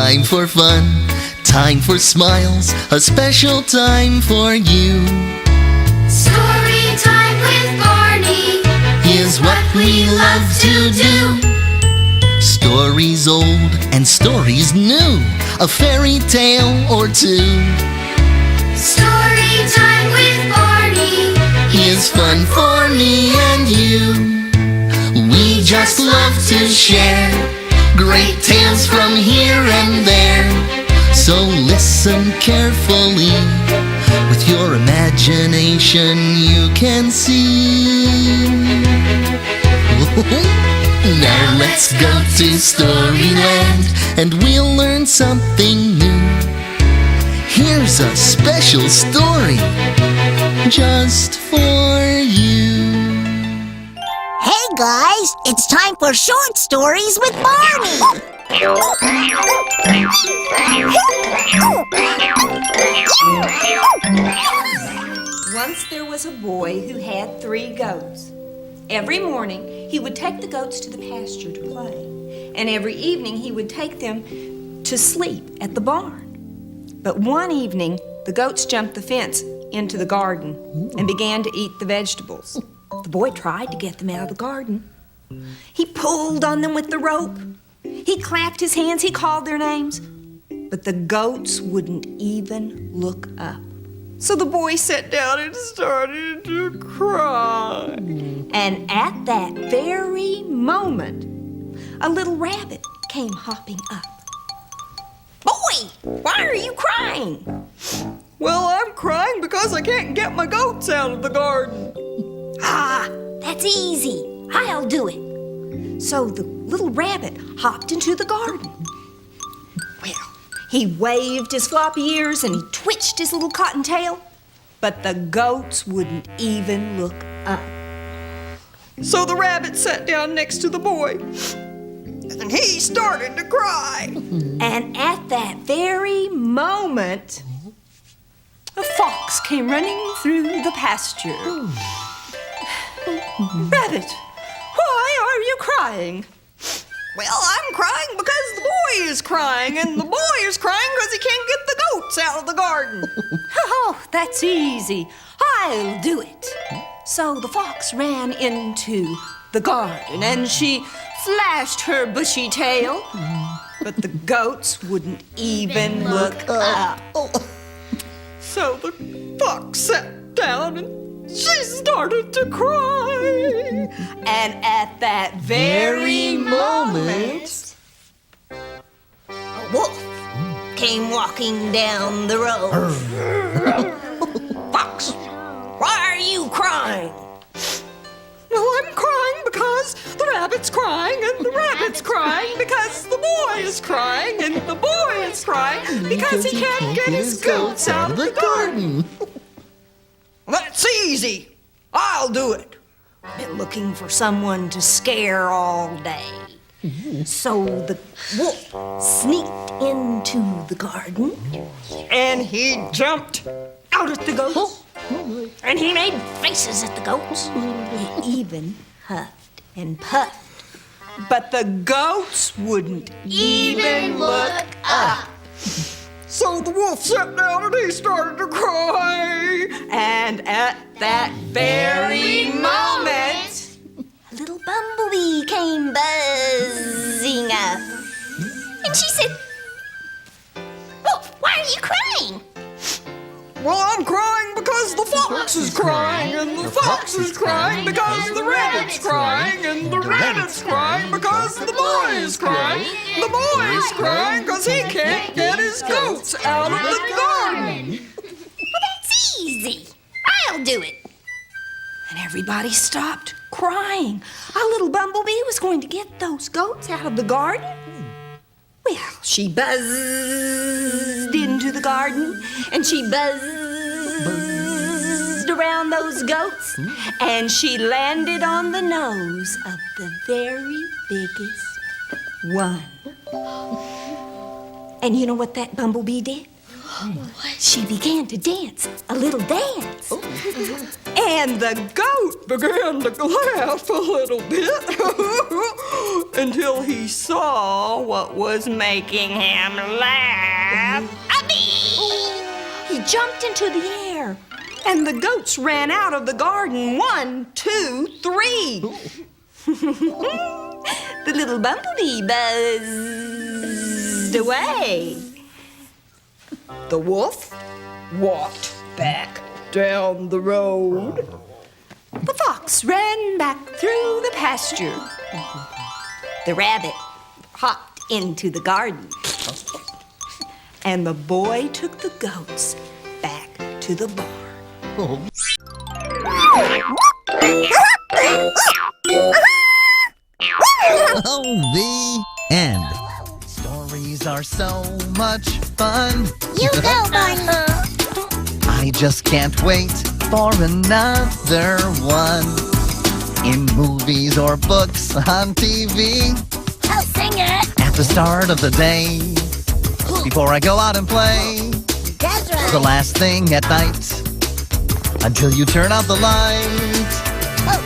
Time for fun, time for smiles, a special time for you. Story time with Barney Is what we love to do. Stories old and stories new, a fairy tale or two. Story time with Barney Is fun for me and you. We just love to share great tales from here and there. So listen carefully, with your imagination you can see. Now let's go to Storyland and we'll learn something new. Here's a special story just for you. Hey guys, it's time for short stories with Barney. Once there was a boy who had 3 goats. Every morning, he would take the goats to the pasture to play, and every evening he would take them to sleep at the barn. But one evening, the goats jumped the fence into the garden and began to eat the vegetables. The boy tried to get them out of the garden. He pulled on them with the rope. He clapped his hands, he called their names, but the goats wouldn't even look up. So the boy sat down and started to cry. And at that very moment, a little rabbit came hopping up. Boy, why are you crying? Well, I'm crying because I can't get my goats out of the garden. Ah, that's easy. I'll do it. So the little rabbit hopped into the garden. Well, he waved his floppy ears and he twitched his little cotton tail, but the goats wouldn't even look up. So the rabbit sat down next to the boy, and he started to cry. And at that very moment, a fox came running through the pasture. Rabbit, why are you crying? Well, I'm crying because the boy is crying, and the boy is crying because he can't get the goats out of the garden. Oh, that's easy. I'll do it. So the fox ran into the garden, and she flashed her bushy tail, but the goats wouldn't even look up. So the fox sat down and she started to cry. And at that very moment, a wolf came walking down the road. Fox, why are you crying? Well, I'm crying because the rabbit's crying, and the rabbit's crying because the boy is crying, and the boy is crying because he can't get his goats out of the garden. That's easy. I'll do it. I've been looking for someone to scare all day. So the wolf sneaked into the garden, and he jumped out at the goats, and he made faces at the goats. He even huffed and puffed, but the goats wouldn't even look up. So the wolf sat down and he started to cry. And at that very moment, a little bumblebee came buzzing up. And she said, "Wolf, why are you crying?" Well, I'm crying because the fox is crying, and the fox is crying because the rabbit's crying, and the rabbit's crying because the boy is crying. The boy is crying because he can't get his goats out of the garden. Well, that's easy. I'll do it. And everybody stopped crying. Our little bumblebee was going to get those goats out of the garden. Well, she buzzed into the garden, and she buzzed around those goats, and she landed on the nose of the very biggest one. And you know what that bumblebee did? She began to dance, a little dance. And the goat began to laugh a little bit. until he saw what was making him laugh. He jumped into the air, and the goats ran out of the garden. 1, 2, 3. The little bumblebee buzzed away. The wolf walked back down the road. The fox ran back through the pasture. The rabbit hopped into the garden. And the boy took the goats back to the barn. Oh, the end. Stories are so much fun. You go, Barney. I just can't wait for another one. In movies or books, on TV, Oh, sing it. at the start of the day, before I go out and play, That's right. the last thing at night, until you turn out the light. Oh,